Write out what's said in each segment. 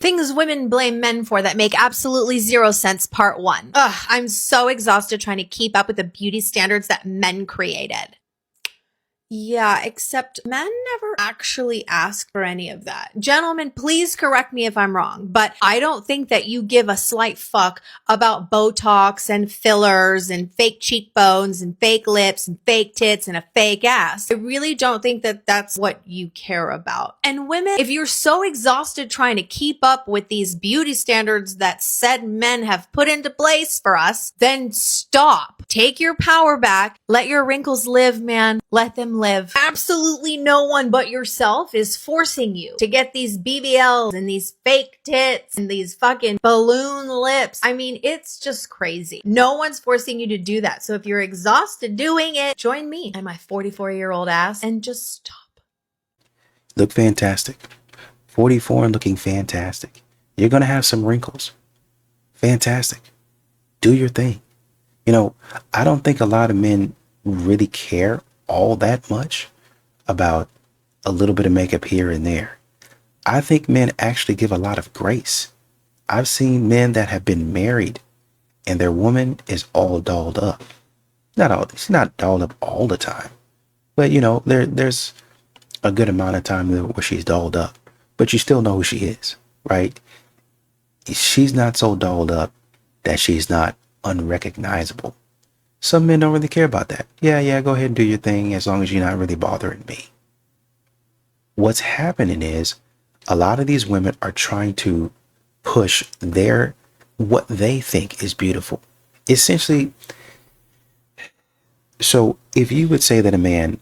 Things women blame men for that make absolutely zero sense, part 1. Ugh, I'm so exhausted trying to keep up with the beauty standards that men created. Yeah, except men never actually ask for any of that. Gentlemen, please correct me if I'm wrong, but I don't think that you give a slight fuck about Botox and fillers and fake cheekbones and fake lips and fake tits and a fake ass. I really don't think that that's what you care about. And women, if you're so exhausted trying to keep up with these beauty standards that said men have put into place for us, then stop. Take your power back. Let your wrinkles live, man. Let them live. Absolutely no one but yourself is forcing you to get these BBLs and these fake tits and these fucking balloon lips. I mean, it's just crazy. No one's forcing you to do that. So if you're exhausted doing it, join me and my 44-year-old ass and just stop. Look fantastic. 44 and looking fantastic. You're going to have some wrinkles. Fantastic. Do your thing. You know, I don't think a lot of men really care all that much about a little bit of makeup here and there. I think men actually give a lot of grace. I've seen men that have been married and their woman is all dolled up. She's not dolled up all the time, but you know, there's a good amount of time where she's dolled up, but you still know who she is, right? She's not so dolled up that she's not unrecognizable. Some men don't really care about that. Yeah, go ahead and do your thing as long as you're not really bothering me. What's happening is a lot of these women are trying to push what they think is beautiful. Essentially, so if you would say that a man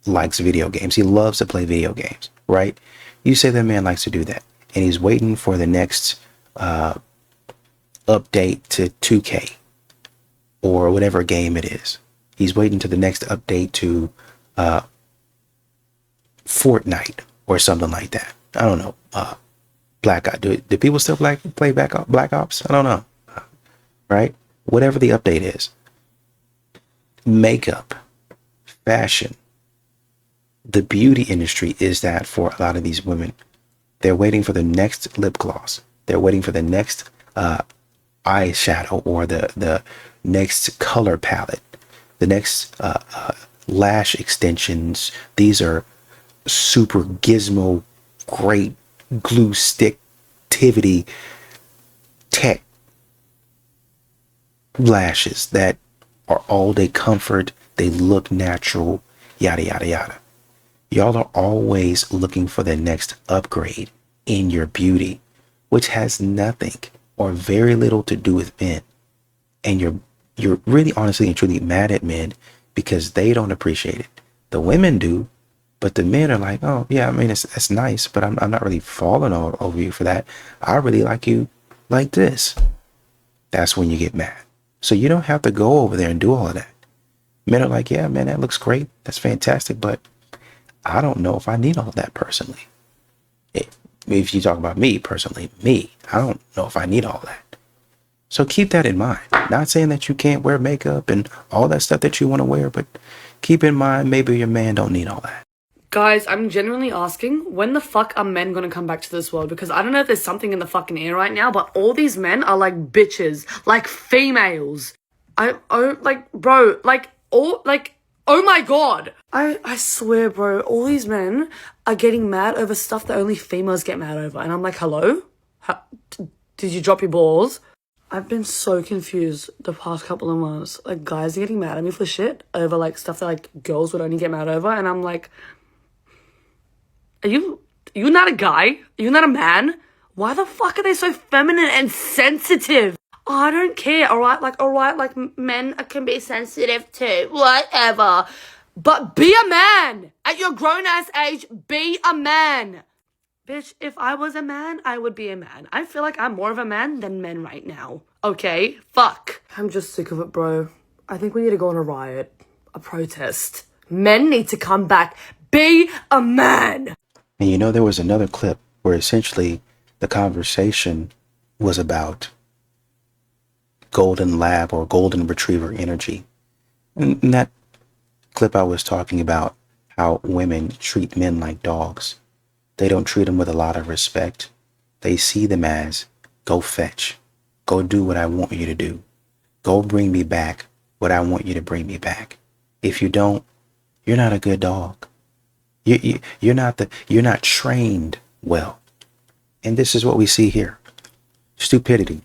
likes video games, he loves to play video games, right? You say that a man likes to do that, and he's waiting for the next update to 2K or whatever game it is. He's waiting to the next update to Fortnite or something like that. I don't know. Black Ops. Do people still play Black Ops? I don't know. Right? Whatever the update is. Makeup, fashion, the beauty industry is that for a lot of these women. They're waiting for the next lip gloss. They're waiting for the next eyeshadow or the next color palette, the next lash extensions. These are super gizmo, great glue stick activity tech lashes that are all day comfort. They look natural, yada, yada, yada. Y'all are always looking for the next upgrade in your beauty, which has nothing or very little to do with men. And you're really honestly and truly mad at men because they don't appreciate it. The women do, but the men are like, oh yeah, I mean, that's nice, but I'm not really falling all over you for that. I really like you like this. That's when you get mad. So you don't have to go over there and do all of that. Men are like, yeah, man, that looks great. That's fantastic, but I don't know if I need all of that personally. If you talk about me personally, I don't know if I need all that. So keep that in mind. Not saying that you can't wear makeup and all that stuff that you want to wear, but keep in mind maybe your man don't need all that. Guys, I'm genuinely asking, when the fuck are men gonna come back to this world? Because I don't know if there's something in the fucking air right now, but all these men are like bitches, like females. Oh my god. I swear, bro, all these men are getting mad over stuff that only females get mad over. And I'm like, hello? Did you drop your balls? I've been so confused the past couple of months. Like, guys are getting mad at me for shit over, like, stuff that, like, girls would only get mad over. And I'm like, are you not a guy? Are you not a man? Why the fuck are they so feminine and sensitive? I don't care, alright, like, men can be sensitive too, whatever. But be a man! At your grown-ass age, be a man! Bitch, if I was a man, I would be a man. I feel like I'm more of a man than men right now. Okay? Fuck. I'm just sick of it, bro. I think we need to go on a riot. A protest. Men need to come back. Be a man! And you know, there was another clip where essentially the conversation was about golden lab or golden retriever energy. And in that clip, I was talking about how women treat men like dogs. They don't treat them with a lot of respect. They see them as, go fetch, go do what I want you to do, go bring me back what I want you to bring me back. If you don't, you're not a good dog. You're not trained well. And this is what we see here: stupidity,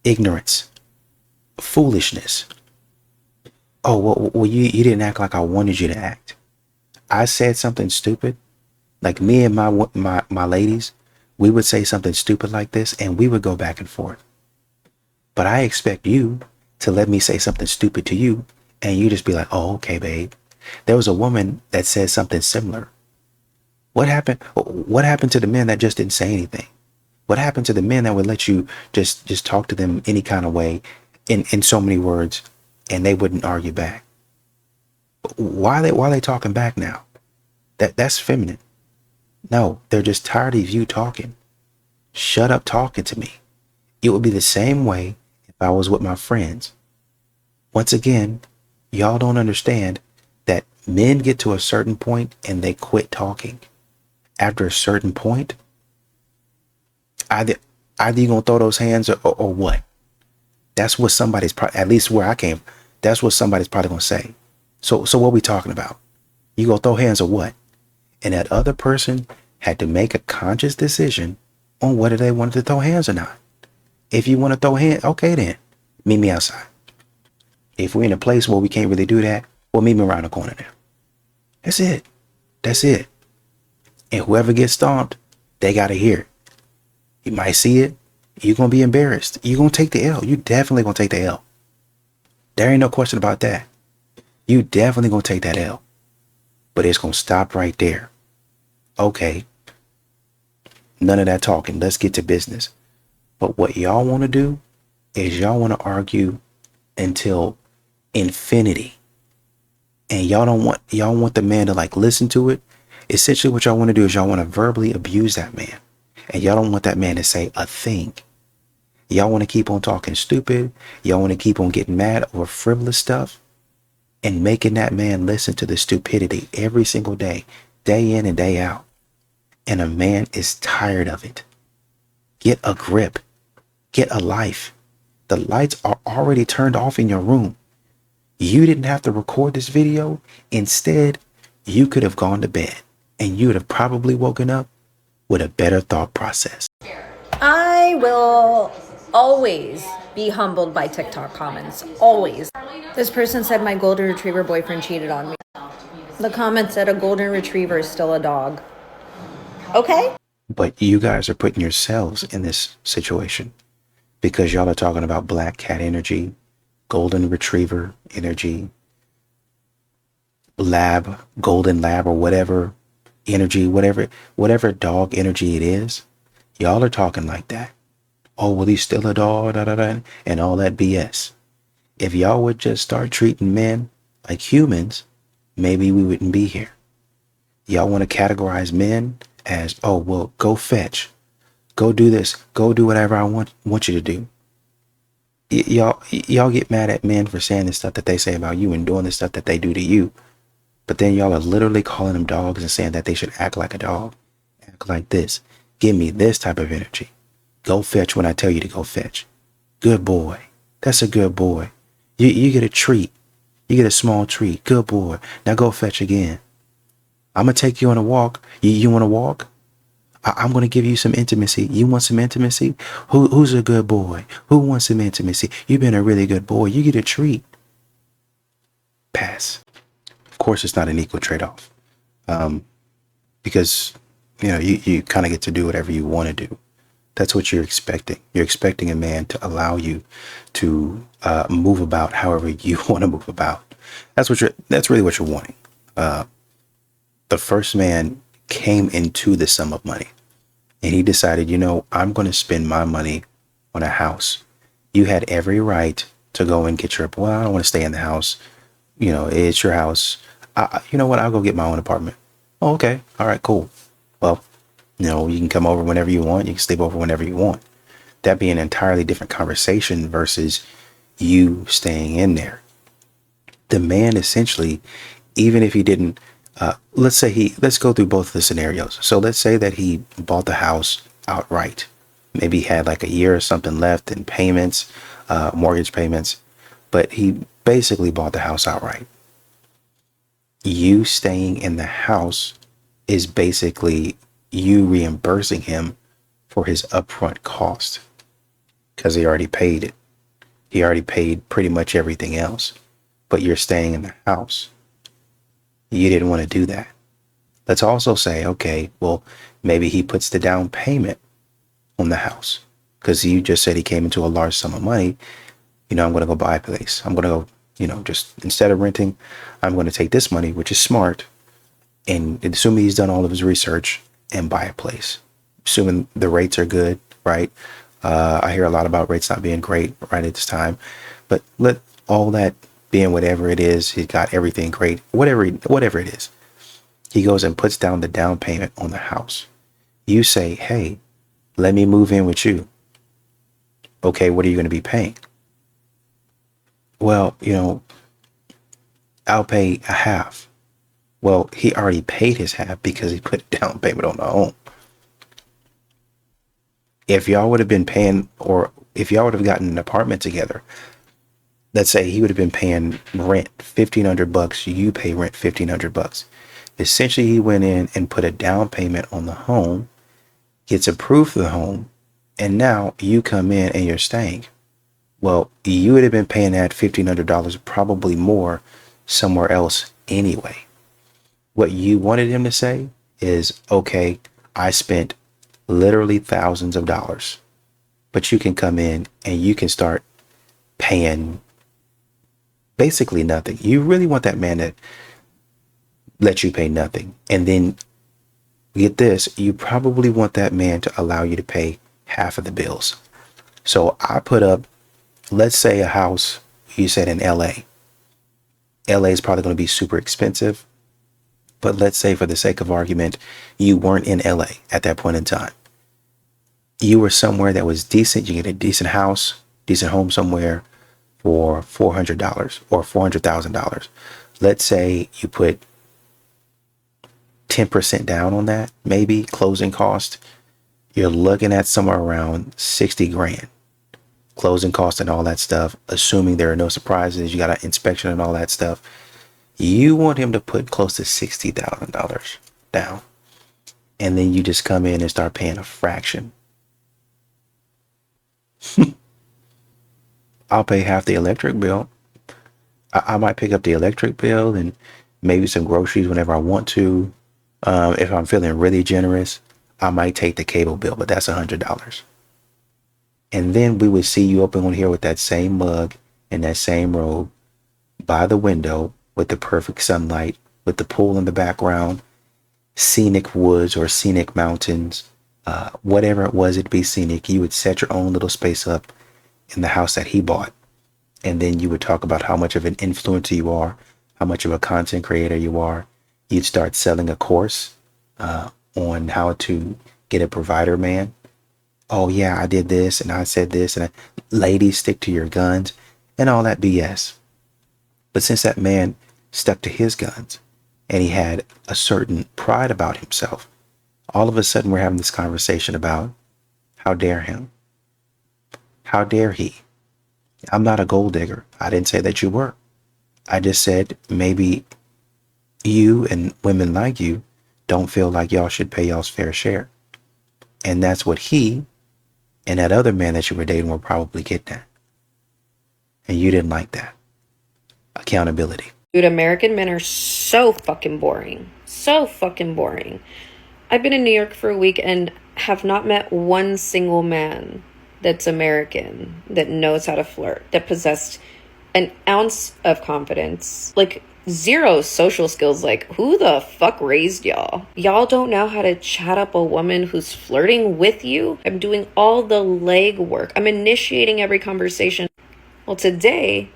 ignorance, foolishness. Oh, well, you didn't act like I wanted you to act. I said something stupid. Like me and my ladies, we would say something stupid like this and we would go back and forth. But I expect you to let me say something stupid to you and you just be like, oh, okay, babe. There was a woman that said something similar. What happened? What happened to the men that just didn't say anything? What happened to the men that would let you just talk to them any kind of way in so many words and they wouldn't argue back? Why are they talking back now? That's feminine. No, they're just tired of you talking. Shut up talking to me. It would be the same way if I was with my friends. Once again, y'all don't understand that men get to a certain point and they quit talking. After a certain point, either you gonna throw those hands or what? That's what somebody's at least where I came. That's what somebody's probably gonna say. So what we talking about? You gonna throw hands or what? And that other person had to make a conscious decision on whether they wanted to throw hands or not. If you want to throw hands, okay then, meet me outside. If we're in a place where we can't really do that, well, meet me around the corner there. That's it. That's it. And whoever gets stomped, they got to hear it. You might see it. You're going to be embarrassed. You're going to take the L. You definitely going to take the L. There ain't no question about that. You definitely going to take that L. But it's going to stop right there. Okay. None of that talking. Let's get to business. But what y'all want to do is y'all want to argue until infinity. And y'all want the man to like listen to it. Essentially what y'all want to do is y'all want to verbally abuse that man. And y'all don't want that man to say a thing. Y'all want to keep on talking stupid. Y'all want to keep on getting mad over frivolous stuff and making that man listen to the stupidity every single day in and day out. And a man is tired of it. Get a grip. Get a life. The lights are already turned off in your room. You didn't have to record this video. Instead, you could have gone to bed and you would have probably woken up with a better thought process. I will always be humbled by TikTok comments. Always. This person said my golden retriever boyfriend cheated on me. The comment said a golden retriever is still a dog. Okay? But you guys are putting yourselves in this situation because y'all are talking about black cat energy, golden retriever energy, golden lab or whatever energy, whatever dog energy it is. Y'all are talking like that. Oh, well, he's still a dog, and all that BS. If y'all would just start treating men like humans, maybe we wouldn't be here. Y'all want to categorize men as, oh, well, go fetch, go do this, go do whatever I want you to do. Y'all get mad at men for saying the stuff that they say about you and doing the stuff that they do to you. But then y'all are literally calling them dogs and saying that they should act like a dog. Act like this. Give me this type of energy. Go fetch when I tell you to go fetch. Good boy. That's a good boy. You get a treat. You get a small treat. Good boy. Now go fetch again. I'm going to take you on a walk. You want to walk? I'm going to give you some intimacy. You want some intimacy? Who's a good boy? Who wants some intimacy? You've been a really good boy. You get a treat. Pass. Of course, it's not an equal trade-off. Because, you kind of get to do whatever you want to do. That's what you're expecting. You're expecting a man to allow you to move about however you want to move about. That's really what you're wanting. The first man came into the sum of money and he decided, I'm going to spend my money on a house. You had every right to go and get I don't want to stay in the house. It's your house. You know what? I'll go get my own apartment. Oh, okay. All right, cool. Well, you can come over whenever you want. You can sleep over whenever you want. That'd be an entirely different conversation versus you staying in there. The man essentially, even if he didn't, let's go through both of the scenarios. So let's say that he bought the house outright. Maybe he had like a year or something left in payments, mortgage payments, but he basically bought the house outright. You staying in the house is basically you reimbursing him for his upfront cost because he already paid it. He already paid pretty much everything else, but you're staying in the house. You didn't want to do that. Let's also say, okay, well, maybe he puts the down payment on the house because you just said he came into a large sum of money. I'm going to go buy a place. I'm going to go, just instead of renting, I'm going to take this money, which is smart, and assuming he's done all of his research, and buy a place. Assuming the rates are good, right? I hear a lot about rates not being great right at this time, but let all that being whatever it is, he's got everything great, whatever it is. He goes and puts down the down payment on the house. You say, hey, let me move in with you. Okay, what are you going to be paying? Well, I'll pay a half. Well, he already paid his half because he put a down payment on the home. If y'all would have been paying, or if y'all would have gotten an apartment together, let's say he would have been paying rent $1,500, you pay rent $1,500. Essentially, he went in and put a down payment on the home, gets approved for the home, and now you come in and you're staying. Well, you would have been paying that $1,500, probably more, somewhere else anyway. What you wanted him to say is, okay, I spent literally thousands of dollars, but you can come in and you can start paying basically nothing. You really want that man to let you pay nothing. And then get this, you probably want that man to allow you to pay half of the bills. So I put up, let's say a house, you said in LA. LA is probably going to be super expensive. But let's say for the sake of argument, you weren't in LA at that point in time. You were somewhere that was decent. You get a decent house, decent home somewhere for $400 or $400,000. Let's say you put 10% down on that, maybe closing cost. You're looking at somewhere around 60 grand. Closing cost and all that stuff, assuming there are no surprises, you got an inspection and all that stuff. You want him to put close to $60,000 down. And then you just come in and start paying a fraction. I'll pay half the electric bill. I might pick up the electric bill and maybe some groceries whenever I want to. If I'm feeling really generous, I might take the cable bill, but that's $100. And then we would see you up on here with that same mug and that same robe by the window with the perfect sunlight, with the pool in the background, scenic woods or scenic mountains, whatever it was, it'd be scenic. You would set your own little space up in the house that he bought. And then you would talk about how much of an influencer you are, how much of a content creator you are. You'd start selling a course on how to get a provider man. Oh yeah, I did this and I said this, and ladies, stick to your guns and all that BS. But since that man stuck to his guns and he had a certain pride about himself, all of a sudden we're having this conversation about how dare him? How dare he? I'm not a gold digger. I didn't say that you were. I just said maybe you and women like you don't feel like y'all should pay y'all's fair share. And that's what he and that other man that you were dating were probably getting at. And you didn't like that. Accountability. Dude, American men are so fucking boring. So fucking boring. I've been in New York for a week and have not met one single man that's American, that knows how to flirt, that possessed an ounce of confidence. Like, zero social skills. Like, who the fuck raised y'all? Y'all don't know how to chat up a woman who's flirting with you? I'm doing all the legwork. I'm initiating every conversation. Well, today,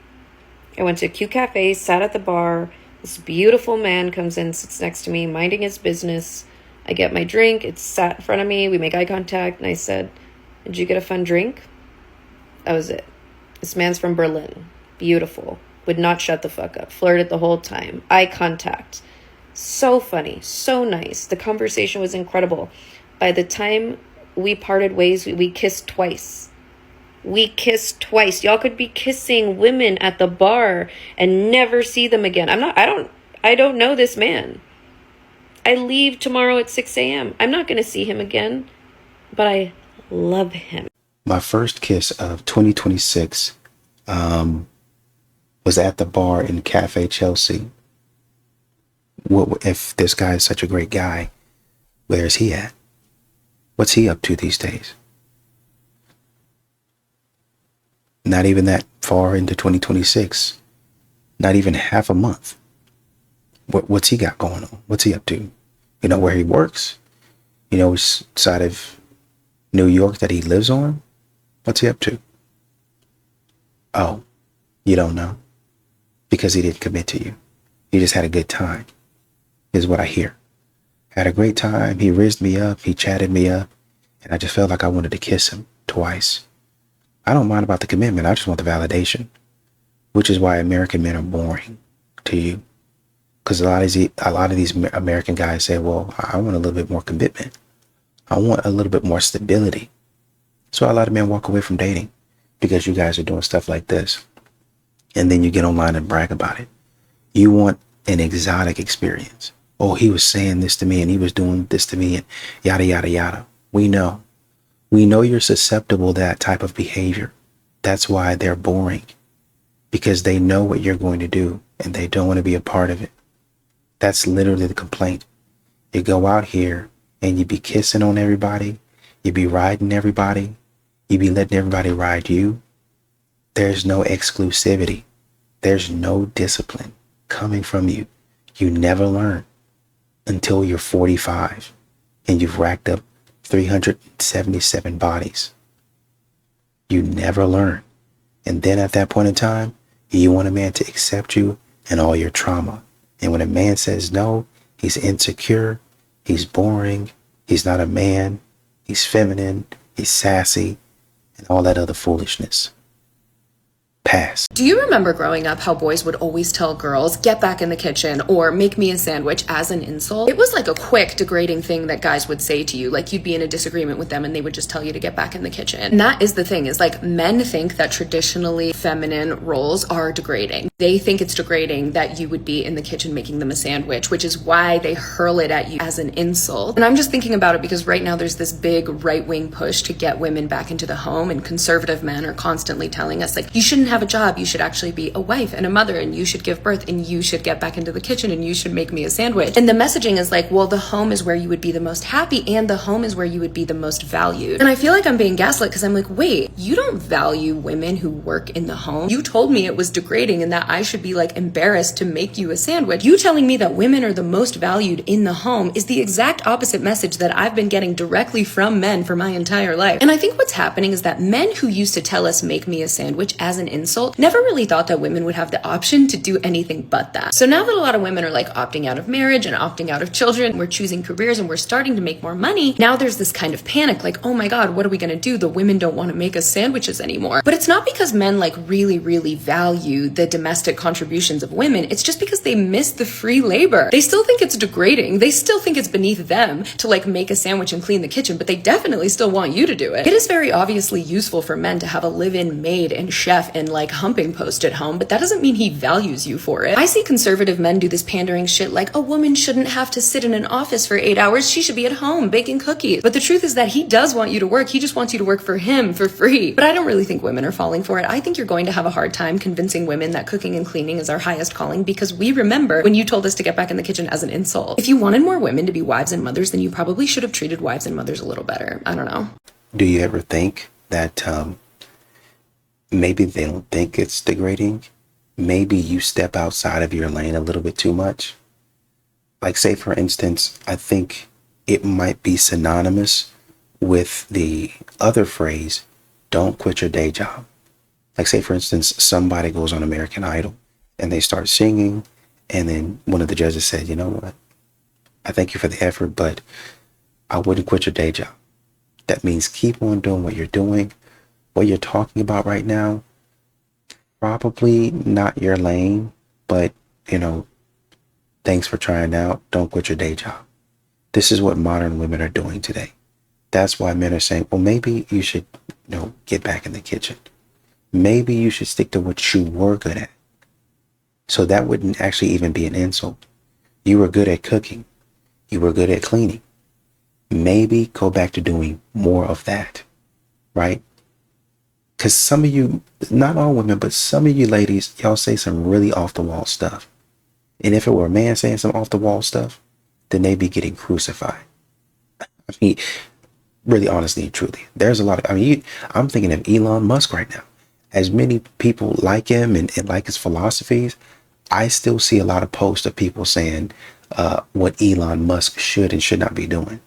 I went to Q Cafe, sat at the bar. This beautiful man comes in, sits next to me, minding his business. I get my drink. It's sat in front of me. We make eye contact. And I said, "Did you get a fun drink?" That was it. This man's from Berlin. Beautiful. Would not shut the fuck up. Flirted the whole time. Eye contact. So funny. So nice. The conversation was incredible. By the time we parted ways. We kissed twice. We kissed twice. Y'all could be kissing women at the bar and never see them again. I don't know this man. I leave tomorrow at 6 a.m. I'm not going to see him again, but I love him. My first kiss of 2026 was at the bar in Cafe Chelsea. If this guy is such a great guy, where is he at? What's he up to these days? Not even that far into 2026. Not even half a month. What's he got going on? What's he up to? You know where he works? You know which side of New York that he lives on? What's he up to? Oh, you don't know? Because he didn't commit to you. He just had a good time, is what I hear. Had a great time. He rizzed me up. He chatted me up. And I just felt like I wanted to kiss him twice. I don't mind about the commitment. I just want the validation, which is why American men are boring to you. Because a lot of these American guys say, well, I want a little bit more commitment. I want a little bit more stability. So a lot of men walk away from dating because you guys are doing stuff like this. And then you get online and brag about it. You want an exotic experience. Oh, he was saying this to me and he was doing this to me and yada, yada, yada. We know you're susceptible to that type of behavior. That's why they're boring, because they know what you're going to do and they don't want to be a part of it. That's literally the complaint. You go out here and you be kissing on everybody. You be riding everybody. You be letting everybody ride you. There's no exclusivity. There's no discipline coming from you. You never learn until you're 45 and you've racked up 377 bodies. You never learn. And then at that point in time, you want a man to accept you and all your trauma. And when a man says no, he's insecure, he's boring, he's not a man, he's feminine, he's sassy, and all that other foolishness. Pass. Do you remember growing up how boys would always tell girls, get back in the kitchen or make me a sandwich as an insult? It was like a quick degrading thing that guys would say to you. Like you'd be in a disagreement with them and they would just tell you to get back in the kitchen. And that is the thing, is like men think that traditionally feminine roles are degrading. They think it's degrading that you would be in the kitchen making them a sandwich, which is why they hurl it at you as an insult. And I'm just thinking about it because right now there's this big right-wing push to get women back into the home, and conservative men are constantly telling us like, you shouldn't have a job, you should actually be a wife and a mother, and you should give birth, and you should get back into the kitchen, and you should make me a sandwich. And the messaging is like, well, the home is where you would be the most happy, and the home is where you would be the most valued. And I feel like I'm being gaslit because I'm like, wait, you don't value women who work in the home. You told me it was degrading and that I should be like embarrassed to make you a sandwich. You telling me that women are the most valued in the home is the exact opposite message that I've been getting directly from men for my entire life. And I think what's happening is that men who used to tell us make me a sandwich as an insult never really thought that women would have the option to do anything but that. So now that a lot of women are like opting out of marriage and opting out of children, we're choosing careers and we're starting to make more money, now there's this kind of panic like, oh my god, what are we gonna do? The women don't want to make us sandwiches anymore. But it's not because men like really value the domestic contributions of women. It's just because they miss the free labor. They still think it's degrading. They still think it's beneath them to like make a sandwich and clean the kitchen, but they definitely still want you to do it. It is very obviously useful for men to have a live-in maid and chef and like humping post at home, but that doesn't mean he values you for it. I see conservative men do this pandering shit like a woman shouldn't have to sit in an office for 8 hours. She should be at home baking cookies. But the truth is that he does want you to work. He just wants you to work for him for free. But I don't really think women are falling for it. I think you're going to have a hard time convincing women that cooking and cleaning is our highest calling, because we remember when you told us to get back in the kitchen as an insult. If you wanted more women to be wives and mothers, then you probably should have treated wives and mothers a little better. I don't know. Do you ever think that maybe they don't think it's degrading? Maybe you step outside of your lane a little bit too much? Like, say, for instance, I think it might be synonymous with the other phrase, don't quit your day job. Like, say, for instance, somebody goes on American Idol and they start singing, and then one of the judges said, you know what? I thank you for the effort, but I wouldn't quit your day job. That means keep on doing what you're doing. What you're talking about right now, probably not your lane, but, you know, thanks for trying out. Don't quit your day job. This is what modern women are doing today. That's why men are saying, well, maybe you should, get back in the kitchen. Maybe you should stick to what you were good at. So that wouldn't actually even be an insult. You were good at cooking. You were good at cleaning. Maybe go back to doing more of that, right? Because some of you, not all women, but some of you ladies, y'all say some really off the wall stuff. And if it were a man saying some off the wall stuff, then they'd be getting crucified. I mean, really, honestly and truly, there's a lot of, I'm thinking of Elon Musk right now. As many people like him and like his philosophies, I still see a lot of posts of people saying what Elon Musk should and should not be doing.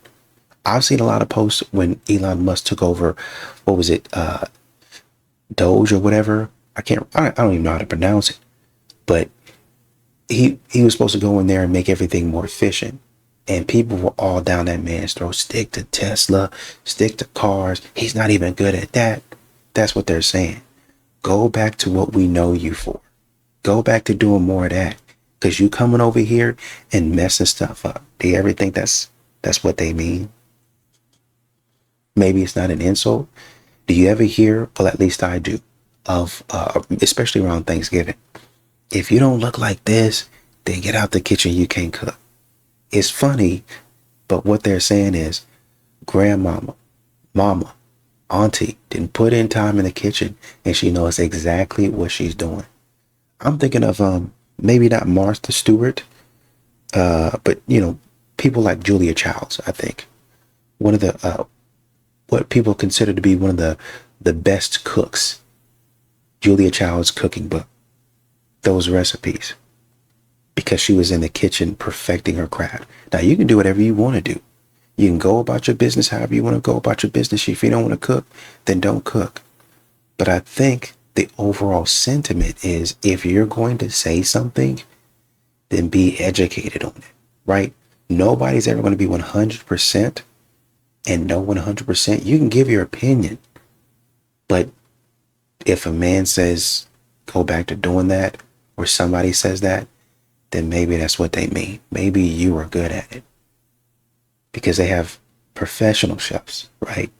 I've seen a lot of posts when Elon Musk took over, what was it, Doge or whatever. I don't even know how to pronounce it. But he was supposed to go in there and make everything more efficient. And people were all down that man's throat. Stick to Tesla, stick to cars. He's not even good at that. That's what they're saying. Go back to what we know you for. Go back to doing more of that. Because you coming over here and messing stuff up. Do you ever think that's what they mean? Maybe it's not an insult. Do you ever hear, well, at least I do, of, especially around Thanksgiving, if you don't look like this, then get out the kitchen, you can't cook. It's funny, but what they're saying is grandmama, mama, auntie didn't put in time in the kitchen and she knows exactly what she's doing. I'm thinking of maybe not Martha Stewart, but people like Julia Childs. I think one of the what people consider to be one of the best cooks. Julia Child's cooking book, those recipes, because she was in the kitchen perfecting her craft. Now you can do whatever you want to do. You can go about your business however you want to go about your business. If you don't want to cook, then don't cook. But I think the overall sentiment is, if you're going to say something, then be educated on it, right? Nobody's ever going to be 100% and know 100%. You can give your opinion, but if a man says, go back to doing that, or somebody says that, then maybe that's what they mean. Maybe you are good at it. Because they have professional chefs, right?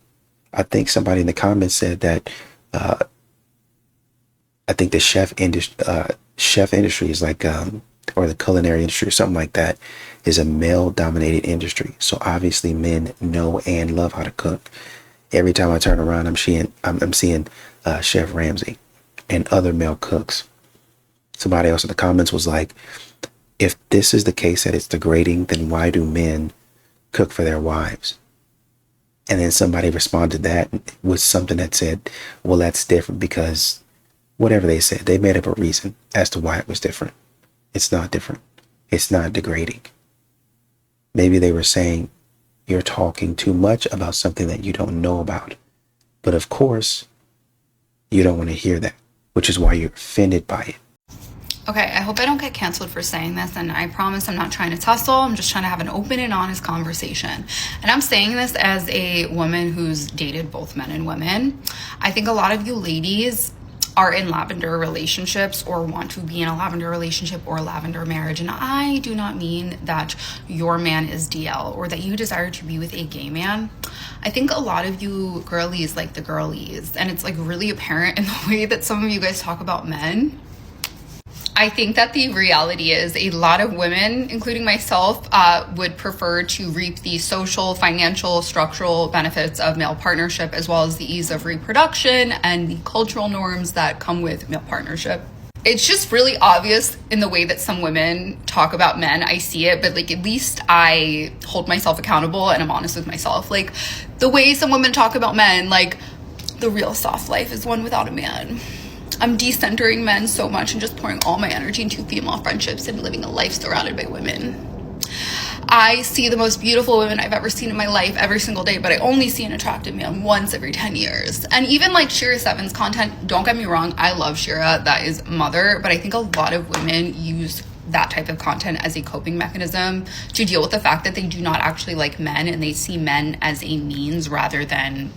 I think somebody in the comments said that I think the chef industry is like, or the culinary industry or something like that, is a male-dominated industry. So obviously men know and love how to cook. Every time I turn around, I'm seeing Chef Ramsay and other male cooks. Somebody else in the comments was like, if this is the case that it's degrading, then why do men cook for their wives? And then somebody responded that with something that said, well, that's different because whatever they said, they made up a reason as to why it was different. It's not different. It's not degrading. Maybe they were saying you're talking too much about something that you don't know about. But of course, you don't want to hear that, which is why you're offended by it. Okay, I hope I don't get canceled for saying this, and I promise I'm not trying to tussle. I'm just trying to have an open and honest conversation. And I'm saying this as a woman who's dated both men and women. I think a lot of you ladies are in lavender relationships or want to be in a lavender relationship or a lavender marriage. And I do not mean that your man is DL or that you desire to be with a gay man. I think a lot of you girlies like the girlies, and it's like really apparent in the way that some of you guys talk about men. I think that the reality is a lot of women, including myself, would prefer to reap the social, financial, structural benefits of male partnership, as well as the ease of reproduction and the cultural norms that come with male partnership. It's just really obvious in the way that some women talk about men. I see it, but like at least I hold myself accountable and I'm honest with myself. Like the way some women talk about men, like the real soft life is one without a man. I'm decentering men so much and just pouring all my energy into female friendships and living a life surrounded by women. I see the most beautiful women I've ever seen in my life every single day, but I only see an attractive man once every 10 years. And even like Shira Seven's content, don't get me wrong, I love Shira, that is mother, but I think a lot of women use that type of content as a coping mechanism to deal with the fact that they do not actually like men and they see men as a means rather than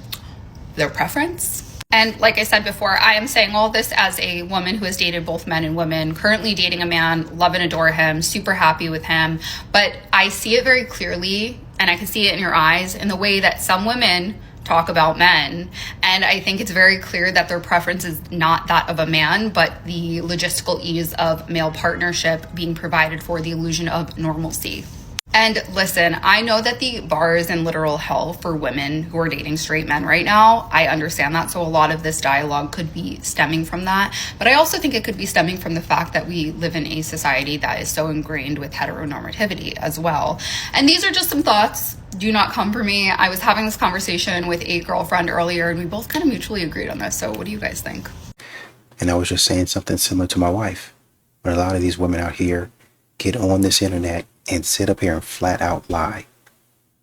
their preference. And like I said before, I am saying all this as a woman who has dated both men and women, currently dating a man, love and adore him, super happy with him. But I see it very clearly And I can see it in your eyes in the way that some women talk about men. And I think it's very clear that their preference is not that of a man, but the logistical ease of male partnership being provided for the illusion of normalcy. And listen, I know that the bar is in literal hell for women who are dating straight men right now. I understand that. So a lot of this dialogue could be stemming from that. But I also think it could be stemming from the fact that we live in a society that is so ingrained with heteronormativity as well. And these are just some thoughts. Do not come for me. I was having this conversation with a girlfriend earlier and we both kind of mutually agreed on this. So what do you guys think? And I was just saying something similar to my wife. But a lot of these women out here get on this internet and sit up here and flat out lie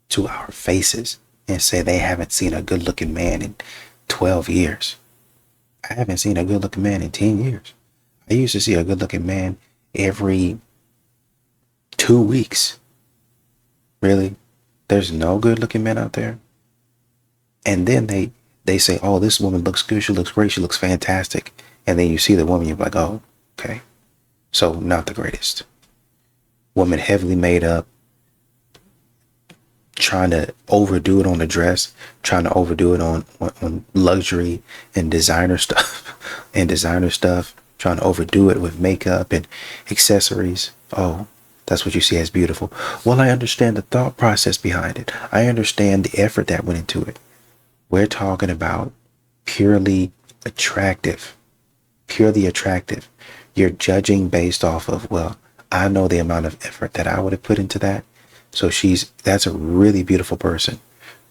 to our faces and say they haven't seen a good looking man in 12 years. I haven't seen a good looking man in 10 years. I used to see a good looking man every 2 weeks. Really? There's no good looking men out there? And then they say, oh, this woman looks good. She looks great. She looks fantastic. And then you see the woman, you're like, oh, okay. So not the greatest. Woman heavily made up, trying to overdo it on the dress, trying to overdo it on luxury and designer stuff, trying to overdo it with makeup and accessories. Oh, that's what you see as beautiful. Well, I understand the thought process behind it. I understand the effort that went into it. We're talking about purely attractive. You're judging based off of, well, I know the amount of effort that I would have put into that. So that's a really beautiful person.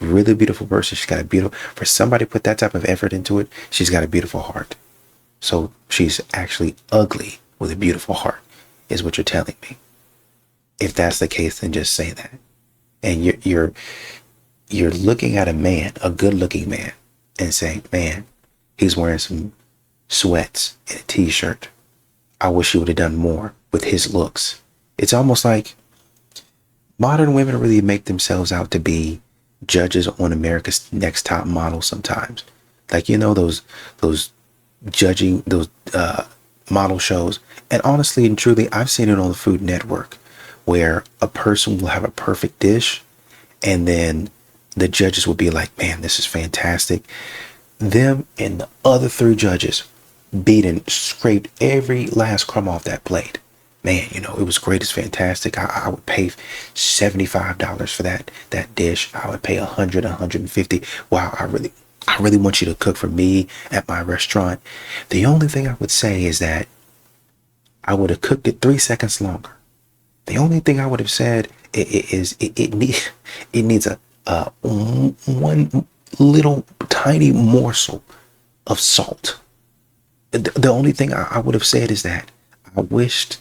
Really beautiful person. She's got for somebody to put that type of effort into it, she's got a beautiful heart. So she's actually ugly with a beautiful heart, is what you're telling me. If that's the case, then just say that. And you're looking at a man, a good looking man, and saying, man, he's wearing some sweats and a t-shirt. I wish he would have done more with his looks. It's almost like modern women really make themselves out to be judges on America's Next Top Model sometimes. Like, you know, those judging, those model shows. And honestly and truly, I've seen it on the Food Network where a person will have a perfect dish and then the judges will be like, man, this is fantastic. Them and the other 3 judges beat and scraped every last crumb off that plate. Man, you know, it was great. It's fantastic. I would pay $75 for that dish. I would pay $100, $150. Wow, I really want you to cook for me at my restaurant. The only thing I would say is that I would have cooked it 3 seconds longer. The only thing I would have said it needs a one little tiny morsel of salt. The only thing I would have said is that I wished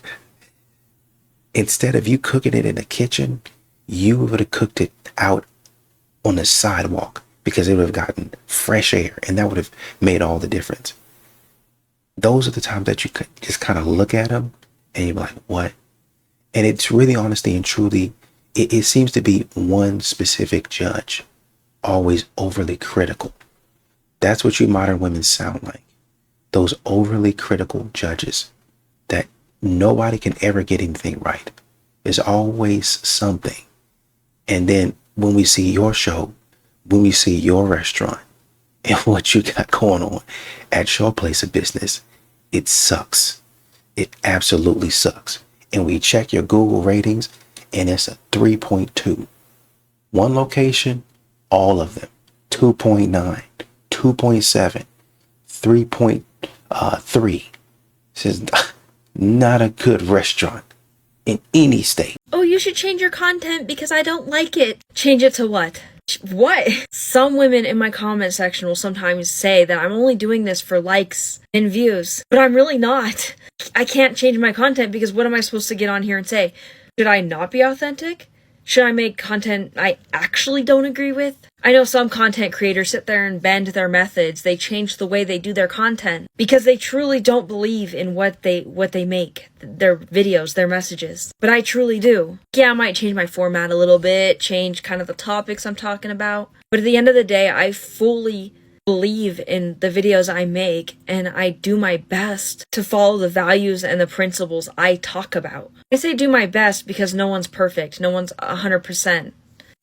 instead of you cooking it in the kitchen, you would have cooked it out on the sidewalk because it would have gotten fresh air and that would have made all the difference. Those are the times that you could just kind of look at them and you're like, what? And it's really honestly and truly, it seems to be one specific judge, always overly critical. That's what you modern women sound like. Those overly critical judges that nobody can ever get anything right. There's always something. And then when we see your show, when we see your restaurant and what you got going on at your place of business, it sucks. It absolutely sucks. And we check your Google ratings and it's a 3.2. One location, all of them, 2.9, 2.7, 3.3. This is not a good restaurant in any state. Oh, you should change your content because I don't like it. Change it to what? What? Some women in my comment section will sometimes say that I'm only doing this for likes and views, but I'm really not. I can't change my content because what am I supposed to get on here and say? Should I not be authentic? Should I make content I actually don't agree with? I know some content creators sit there and bend their methods. They change the way they do their content because they truly don't believe in what they make, their videos, their messages. But I truly do. Yeah, I might change my format a little bit, change kind of the topics I'm talking about. But at the end of the day, I fully believe in the videos I make and I do my best to follow the values and the principles I talk about. I say do my best because no one's perfect. No one's 100%.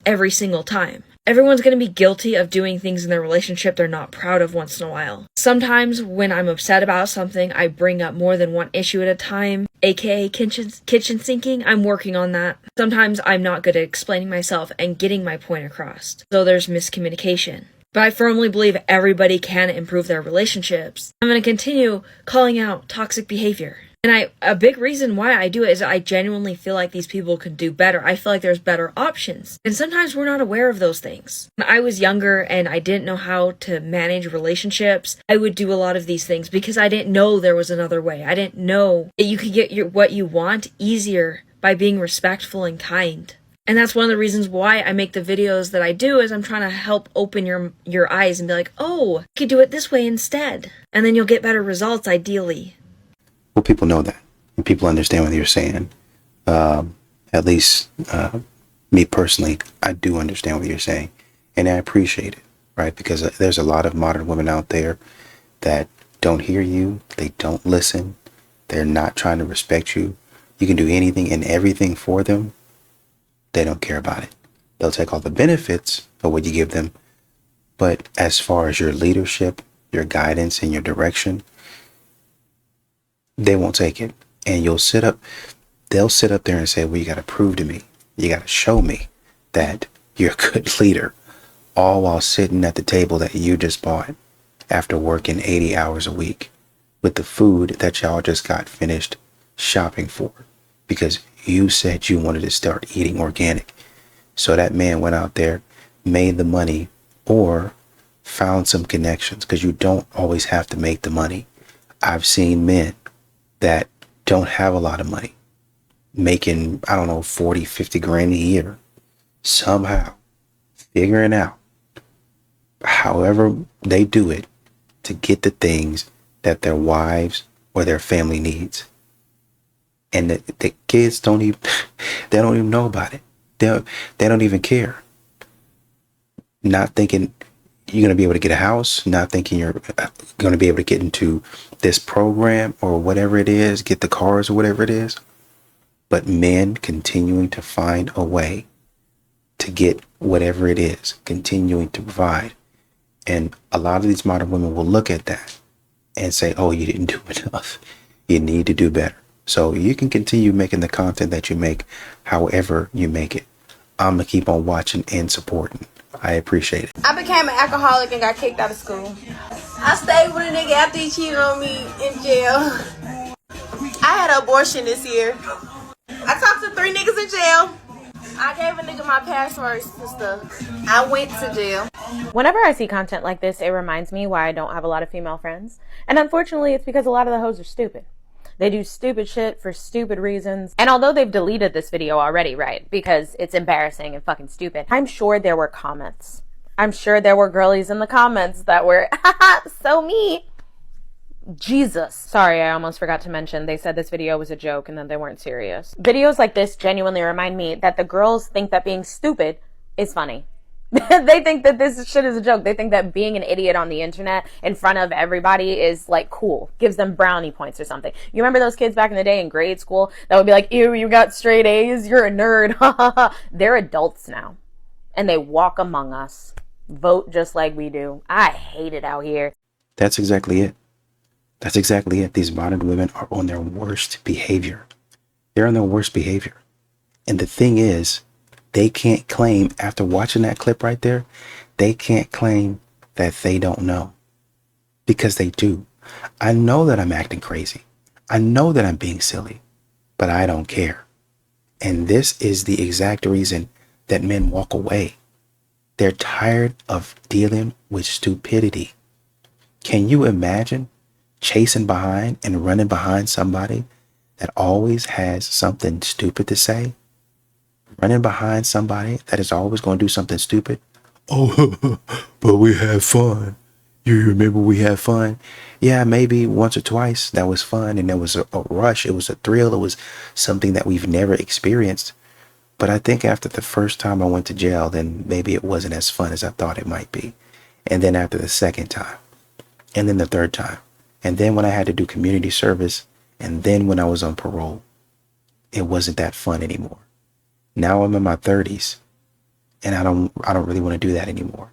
every single time. Everyone's going to be guilty of doing things in their relationship they're not proud of once in a while. Sometimes when I'm upset about something, I bring up more than one issue at a time, aka kitchen sinking. I'm working on that. Sometimes I'm not good at explaining myself and getting my point across, so there's miscommunication. But I firmly believe everybody can improve their relationships. I'm going to continue calling out toxic behavior. And a big reason why I do it is I genuinely feel like these people could do better. I feel like there's better options. And sometimes we're not aware of those things. When I was younger and I didn't know how to manage relationships, I would do a lot of these things because I didn't know there was another way. I didn't know that you could get what you want easier by being respectful and kind. And that's one of the reasons why I make the videos that I do, is I'm trying to help open your eyes and be like, oh, you could do it this way instead. And then you'll get better results, ideally. Well, people know that, and people understand what you're saying. At least me personally, I do understand what you're saying, and I appreciate it, right? Because there's a lot of modern women out there that don't hear you, they don't listen, they're not trying to respect you. You can do anything and everything for them. They don't care about it. They'll take all the benefits of what you give them, but as far as your leadership, your guidance, and your direction, they won't take it. And they'll sit up there and say, well, you got to prove to me, you got to show me that you're a good leader, all while sitting at the table that you just bought after working 80 hours a week with the food that y'all just got finished shopping for because you said you wanted to start eating organic. So that man went out there, made the money, or found some connections, because you don't always have to make the money. I've seen men that don't have a lot of money making, 40, 50 grand a year, somehow figuring out however they do it to get the things that their wives or their family needs. And the kids don't even know about it. They don't even care. Not thinking you're going to be able to get a house, not thinking you're going to be able to get into this program or whatever it is, get the cars or whatever it is. But men continuing to find a way to get whatever it is, continuing to provide. And a lot of these modern women will look at that and say, oh, you didn't do enough. You need to do better. So you can continue making the content that you make, however you make it. I'm going to keep on watching and supporting. I appreciate it. I became an alcoholic and got kicked out of school. I stayed with a nigga after he cheated on me in jail. I had an abortion this year. I talked to 3 niggas in jail. I gave a nigga my passwords and stuff. I went to jail. Whenever I see content like this, it reminds me why I don't have a lot of female friends. And unfortunately, it's because a lot of the hoes are stupid. They do stupid shit for stupid reasons. And although they've deleted this video already, right, because it's embarrassing and fucking stupid, I'm sure there were comments. I'm sure there were girlies in the comments that were, haha, so me. Jesus. Sorry, I almost forgot to mention they said this video was a joke and then they weren't serious. Videos like this genuinely remind me that the girls think that being stupid is funny. They think that this shit is a joke. They think that being an idiot on the internet in front of everybody is like cool, gives them brownie points or something. You remember those kids back in the day in grade school that would be like, ew, you got straight A's, you're a nerd. They're adults now and they walk among us, vote just like we do. I hate it out here. That's exactly it. That's exactly it. These modern women are on their worst behavior. They're on their worst behavior. And the thing is, they can't claim, after watching that clip right there, they can't claim that they don't know. Because they do. I know that I'm acting crazy. I know that I'm being silly. But I don't care. And this is the exact reason that men walk away. They're tired of dealing with stupidity. Can you imagine chasing behind and running behind somebody that always has something stupid to say? Running behind somebody that is always going to do something stupid. Oh, but we had fun. You remember we had fun? Yeah, maybe once or twice that was fun, and there was a rush. It was a thrill. It was something that we've never experienced. But I think after the first time I went to jail, then maybe it wasn't as fun as I thought it might be. And then after the second time, and then the third time, and then when I had to do community service, and then when I was on parole, it wasn't that fun anymore. Now I'm in my 30s, And I don't really want to do that anymore.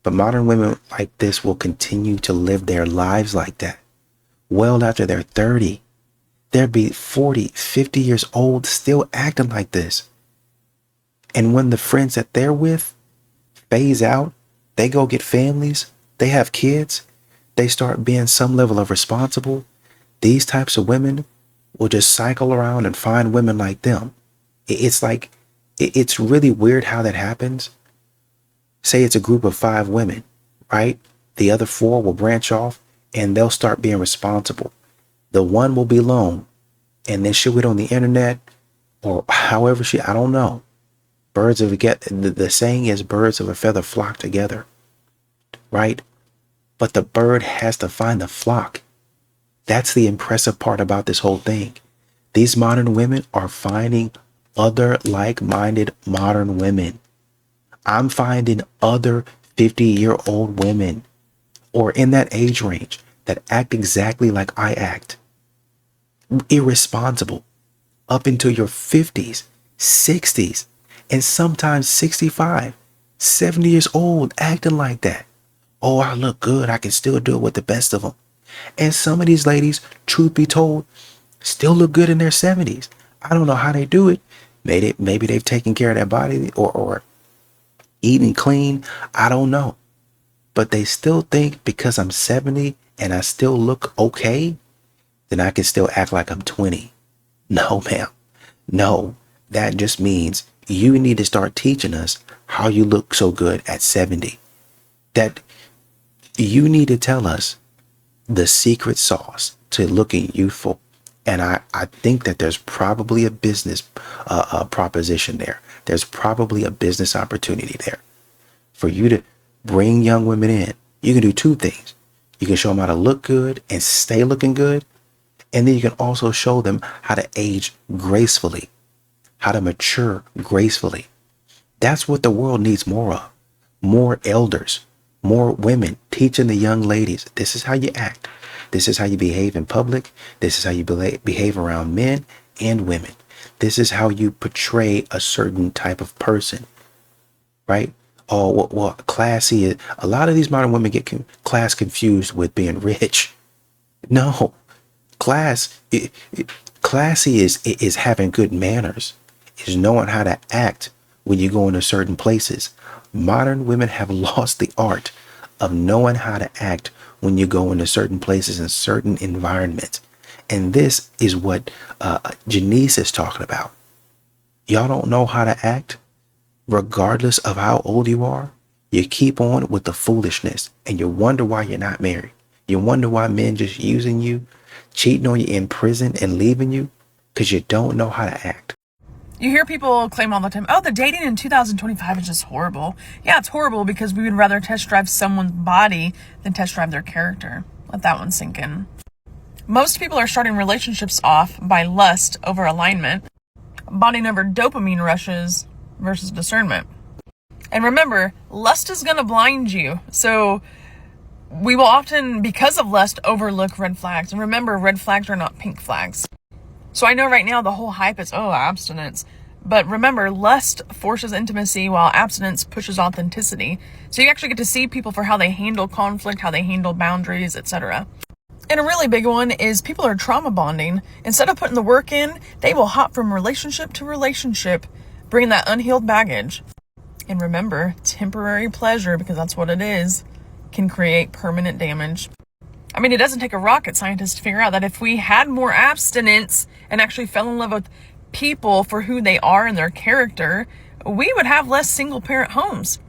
But modern women like this will continue to live their lives like that. Well after they're 30, they'll be 40, 50 years old still acting like this. And when the friends that they're with phase out, they go get families, they have kids, they start being some level of responsible, these types of women will just cycle around and find women like them. It's like, it's really weird how that happens. Say it's a group of 5 women, right? The other 4 will branch off and they'll start being responsible. The one will be alone, and then she'll get on the internet, or however I don't know. The saying is birds of a feather flock together, right? But the bird has to find the flock. That's the impressive part about this whole thing. These modern women are finding other like-minded modern women. I'm finding other 50-year-old women, or in that age range, that act exactly like I act. Irresponsible. Up into your 50s, 60s, and sometimes 65, 70 years old, acting like that. Oh, I look good. I can still do it with the best of them. And some of these ladies, truth be told, still look good in their 70s. I don't know how they do it. Maybe they've taken care of their body or eating clean. I don't know. But they still think because I'm 70 and I still look okay, then I can still act like I'm 20. No, ma'am. No, that just means you need to start teaching us how you look so good at 70. That you need to tell us the secret sauce to looking youthful. And I think that there's probably a business proposition there. There's probably a business opportunity there for you to bring young women in. You can do 2 things. You can show them how to look good and stay looking good. And then you can also show them how to age gracefully, how to mature gracefully. That's what the world needs more of. More elders, more women teaching the young ladies, this is how you act. This is how you behave in public. This is how you behave around men and women. This is how you portray a certain type of person, right? Oh, well, classy is, a lot of these modern women get class confused with being rich. No, classy is having good manners, is knowing how to act when you go into certain places. Modern women have lost the art of knowing how to act when you go into certain places and certain environments. And this is what Janice is talking about. Y'all don't know how to act regardless of how old you are. You keep on with the foolishness and you wonder why you're not married. You wonder why men just using you, cheating on you in prison and leaving you because you don't know how to act. You hear people claim all the time, oh, the dating in 2025 is just horrible. Yeah, it's horrible because we would rather test drive someone's body than test drive their character. Let that one sink in. Most people are starting relationships off by lust over alignment, bonding over dopamine rushes versus discernment. And remember, lust is going to blind you. So we will often, because of lust, overlook red flags. And remember, red flags are not pink flags. So I know right now the whole hype is, oh, abstinence. But remember, lust forces intimacy while abstinence pushes authenticity. So you actually get to see people for how they handle conflict, how they handle boundaries, etc. And a really big one is people are trauma bonding. Instead of putting the work in, they will hop from relationship to relationship, bringing that unhealed baggage. And remember, temporary pleasure, because that's what it is, can create permanent damage. I mean, it doesn't take a rocket scientist to figure out that if we had more abstinence and actually fell in love with people for who they are and their character, we would have less single parent homes.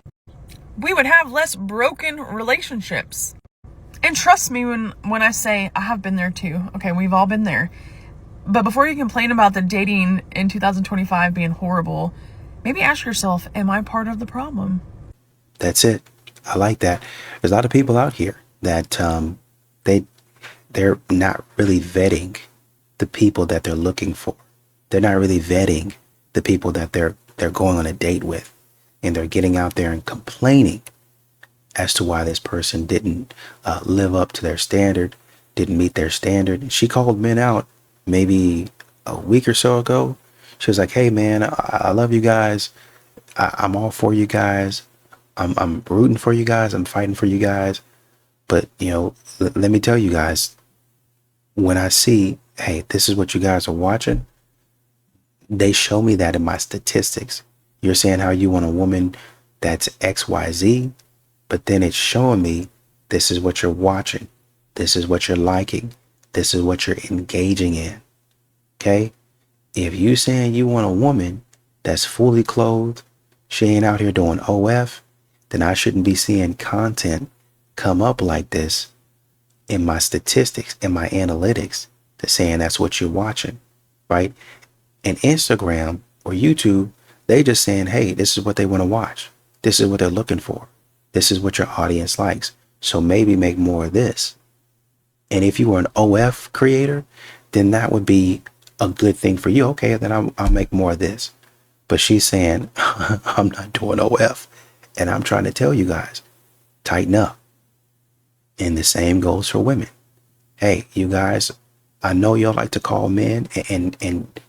We would have less broken relationships. And trust me when I say I have been there too. Okay, we've all been there. But before you complain about the dating in 2025 being horrible, maybe ask yourself, am I part of the problem? That's it. I like that. There's a lot of people out here that they're not really vetting the people that they're looking for. They're not really vetting the people that they're going on a date with. And they're getting out there and complaining as to why this person didn't live up to their standard, didn't meet their standard. And she called men out maybe a week or so ago. She was like, hey, man, I love you guys. I'm all for you guys. I'm rooting for you guys. I'm fighting for you guys. But, you know, let me tell you guys, when I see, hey, this is what you guys are watching, they show me that in my statistics. You're saying how you want a woman that's XYZ, but then it's showing me this is what you're watching. This is what you're liking. This is what you're engaging in. Okay? If you saying you want a woman that's fully clothed, she ain't out here doing OF, then I shouldn't be seeing content come up like this in my statistics, in my analytics, to saying that's what you're watching, right? And Instagram or YouTube, they just saying, hey, this is what they want to watch. This is what they're looking for. This is what your audience likes. So maybe make more of this. And if you were an OF creator, then that would be a good thing for you. Okay, then I'll make more of this. But she's saying, I'm not doing OF. And I'm trying to tell you guys, tighten up. And the same goes for women. Hey, you guys, I know y'all like to call men and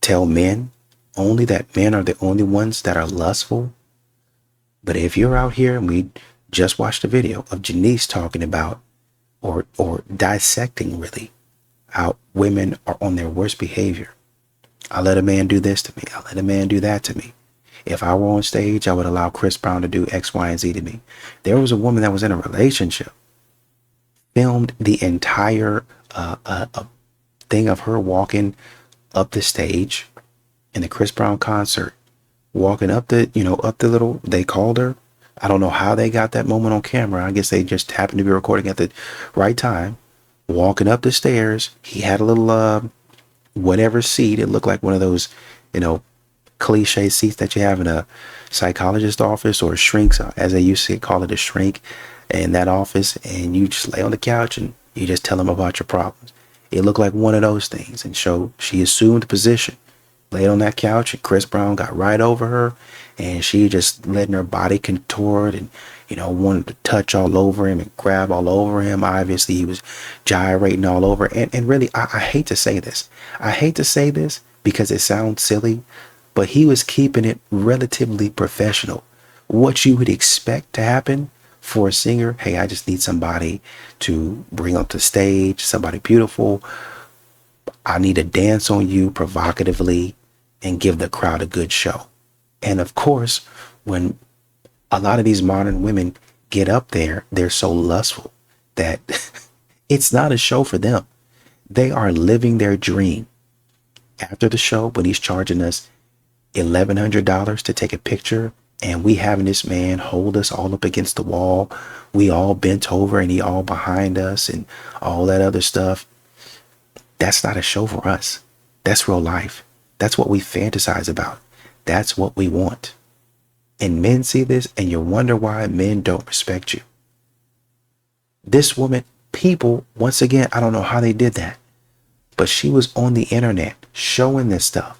tell men only that men are the only ones that are lustful. But if you're out here, and we just watched a video of Janice talking about or dissecting really how women are on their worst behavior. I let a man do this to me. I let a man do that to me. If I were on stage, I would allow Chris Brown to do X, Y, and Z to me. There was a woman that was in a relationship, filmed the entire thing of her walking up the stage in the Chris Brown concert, walking up the, up the little, they called her. I don't know how they got that moment on camera. I guess they just happened to be recording at the right time, walking up the stairs. He had a little, whatever seat. It looked like one of those, cliche seats that you have in a psychologist office or a shrink's, as they used to call it, a shrink in that office. And you just lay on the couch and you just tell them about your problems. It looked like one of those things. And so she assumed the position, laid on that couch, and Chris Brown got right over her, and she just letting her body contort and, wanted to touch all over him and grab all over him. Obviously, he was gyrating all over. And really, I hate to say this. I hate to say this because it sounds silly, but he was keeping it relatively professional. What you would expect to happen for a singer, hey, I just need somebody to bring up the stage, somebody beautiful. I need to dance on you provocatively and give the crowd a good show. And of course, when a lot of these modern women get up there, they're so lustful that it's not a show for them. They are living their dream. After the show, when he's charging us $1,100 to take a picture, and we having this man hold us all up against the wall, we all bent over and he all behind us and all that other stuff. That's not a show for us. That's real life. That's what we fantasize about. That's what we want. And men see this and you wonder why men don't respect you. This woman, people, once again, I don't know how they did that, but she was on the internet showing this stuff.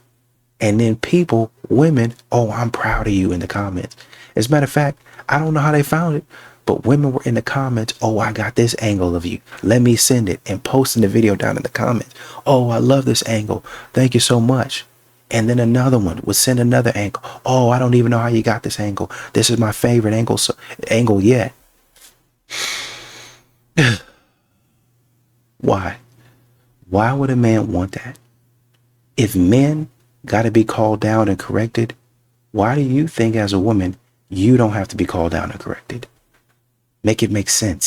And then people, women, oh, I'm proud of you in the comments. As a matter of fact, I don't know how they found it, but women were in the comments, oh, I got this angle of you. Let me send it, and posting the video down in the comments. Oh, I love this angle. Thank you so much. And then another one would send another angle. Oh, I don't even know how you got this angle. This is my favorite angle yet. Why? Why would a man want that? If men got to be called down and corrected, why do you think as a woman you don't have to be called down and corrected? Make it make sense.